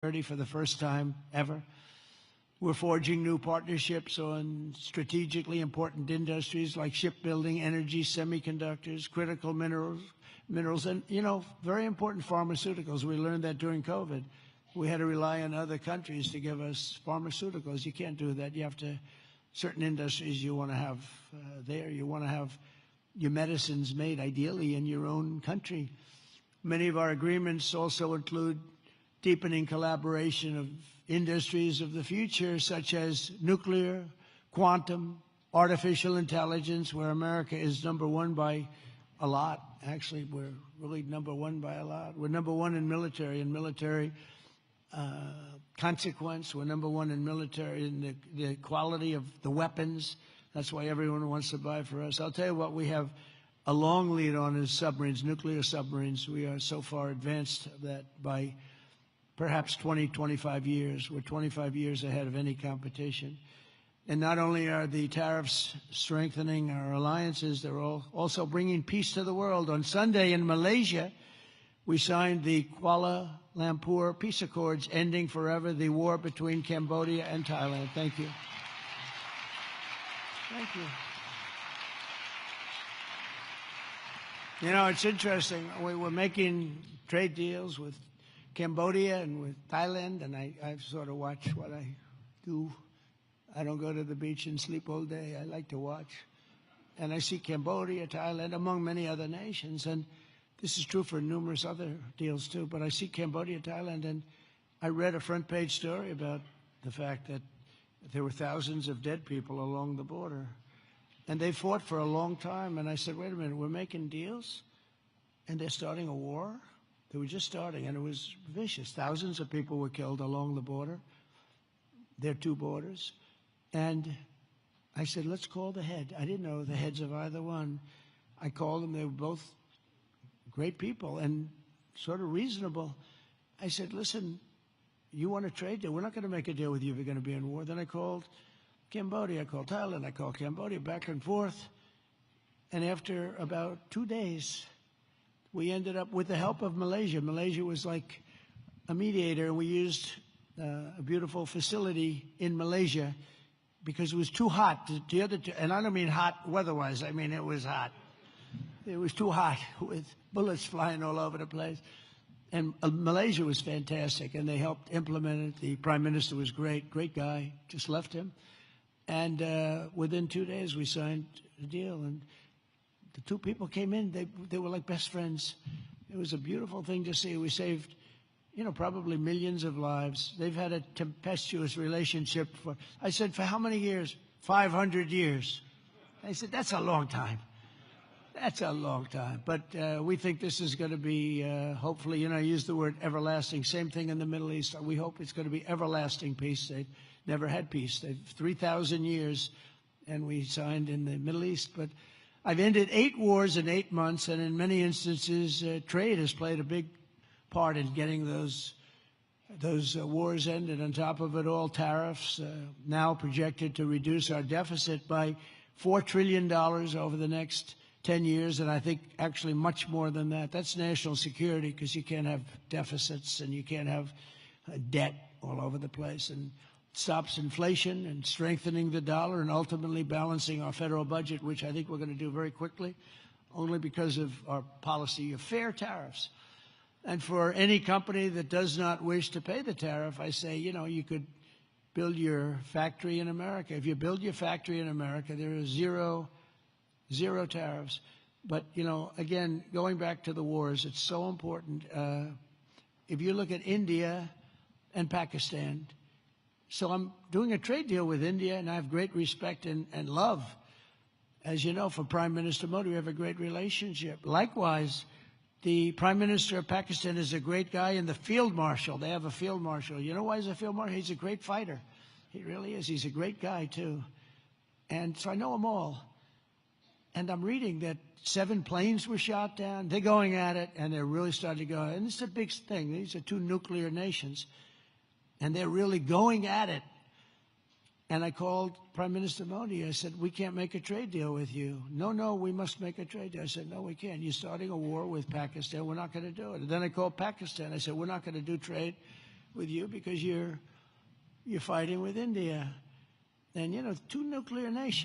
for the first time ever. We're forging new partnerships on strategically important industries like shipbuilding, energy, semiconductors, critical minerals, and, very important pharmaceuticals. We learned that during COVID. We had to rely on other countries to give us pharmaceuticals. You can't do that. You have to, certain industries you want to have there. You want to have your medicines made ideally in your own country. Many of our agreements also include deepening collaboration of industries of the future, such as nuclear, quantum, artificial intelligence, where America is number one by a lot. Actually, we're really number one by a lot. We're number one in military consequence. We're number one in military, in the quality of the weapons. That's why everyone wants to buy for us. I'll tell you what, we have a long lead on is submarines, nuclear submarines. We are so far advanced that by perhaps 20, 25 years. We're 25 years ahead of any competition. And not only are the tariffs strengthening our alliances, they're also bringing peace to the world. On Sunday in Malaysia, we signed the Kuala Lumpur Peace Accords, ending forever the war between Cambodia and Thailand. Thank you. Thank you. It's interesting. We were making trade deals with Cambodia and with Thailand, and I sort of watch what I do. I don't go to the beach and sleep all day. I like to watch. And I see Cambodia, Thailand, among many other nations. And this is true for numerous other deals, too. But I see Cambodia, Thailand, and I read a front-page story about the fact that there were thousands of dead people along the border. And they fought for a long time. And I said, wait a minute, we're making deals? And they're starting a war? They were just starting, and it was vicious. Thousands of people were killed along the border, their two borders. And I said, let's call the head. I didn't know the heads of either one. I called them. They were both great people and sort of reasonable. I said, listen, you want a trade deal? We're not going to make a deal with you if you're going to be in war. Then I called Cambodia. I called Thailand. I called Cambodia, back and forth. And after about 2 days, we ended up with the help of Malaysia. Malaysia was like a mediator, and we used a beautiful facility in Malaysia because it was too hot. And I don't mean hot weather-wise. I mean it was hot. It was too hot with bullets flying all over the place. And Malaysia was fantastic, and they helped implement it. The Prime Minister was great guy, just left him. And within 2 days, we signed a deal. And the two people came in, they were like best friends. It was a beautiful thing to see. We saved, probably millions of lives. They've had a tempestuous relationship I said, for how many years? 500 years. They said, that's a long time. That's a long time. But we think this is going to be, hopefully, I use the word everlasting. Same thing in the Middle East. We hope it's going to be everlasting peace. They've never had peace. They've 3,000 years, and we signed in the Middle East. But I've ended 8 wars in 8 months, and in many instances, trade has played a big part in getting those wars ended. On top of it all, tariffs now projected to reduce our deficit by $4 trillion over the next 10 years, and I think actually much more than that. That's national security, because you can't have deficits and you can't have debt all over the place. And stops inflation and strengthening the dollar and ultimately balancing our federal budget, which I think we're going to do very quickly, only because of our policy of fair tariffs. And for any company that does not wish to pay the tariff, I say, you could build your factory in America. If you build your factory in America, there is zero tariffs. But, again, going back to the wars, it's so important. If you look at India and Pakistan, so I'm doing a trade deal with India, and I have great respect and love. As you know, for Prime Minister Modi, we have a great relationship. Likewise, the Prime Minister of Pakistan is a great guy, and the Field Marshal, they have a Field Marshal. You know why he's a Field Marshal? He's a great fighter. He really is. He's a great guy, too. And so I know them all. And I'm reading that 7 planes were shot down. They're going at it, and they're really starting to go. And it's a big thing. These are 2 nuclear nations. And they're really going at it. And I called Prime Minister Modi. I said, we can't make a trade deal with you. No, we must make a trade deal. I said, no, we can't. You're starting a war with Pakistan. We're not going to do it. And then I called Pakistan. I said, we're not going to do trade with you because you're fighting with India. And, you know, two nuclear nations.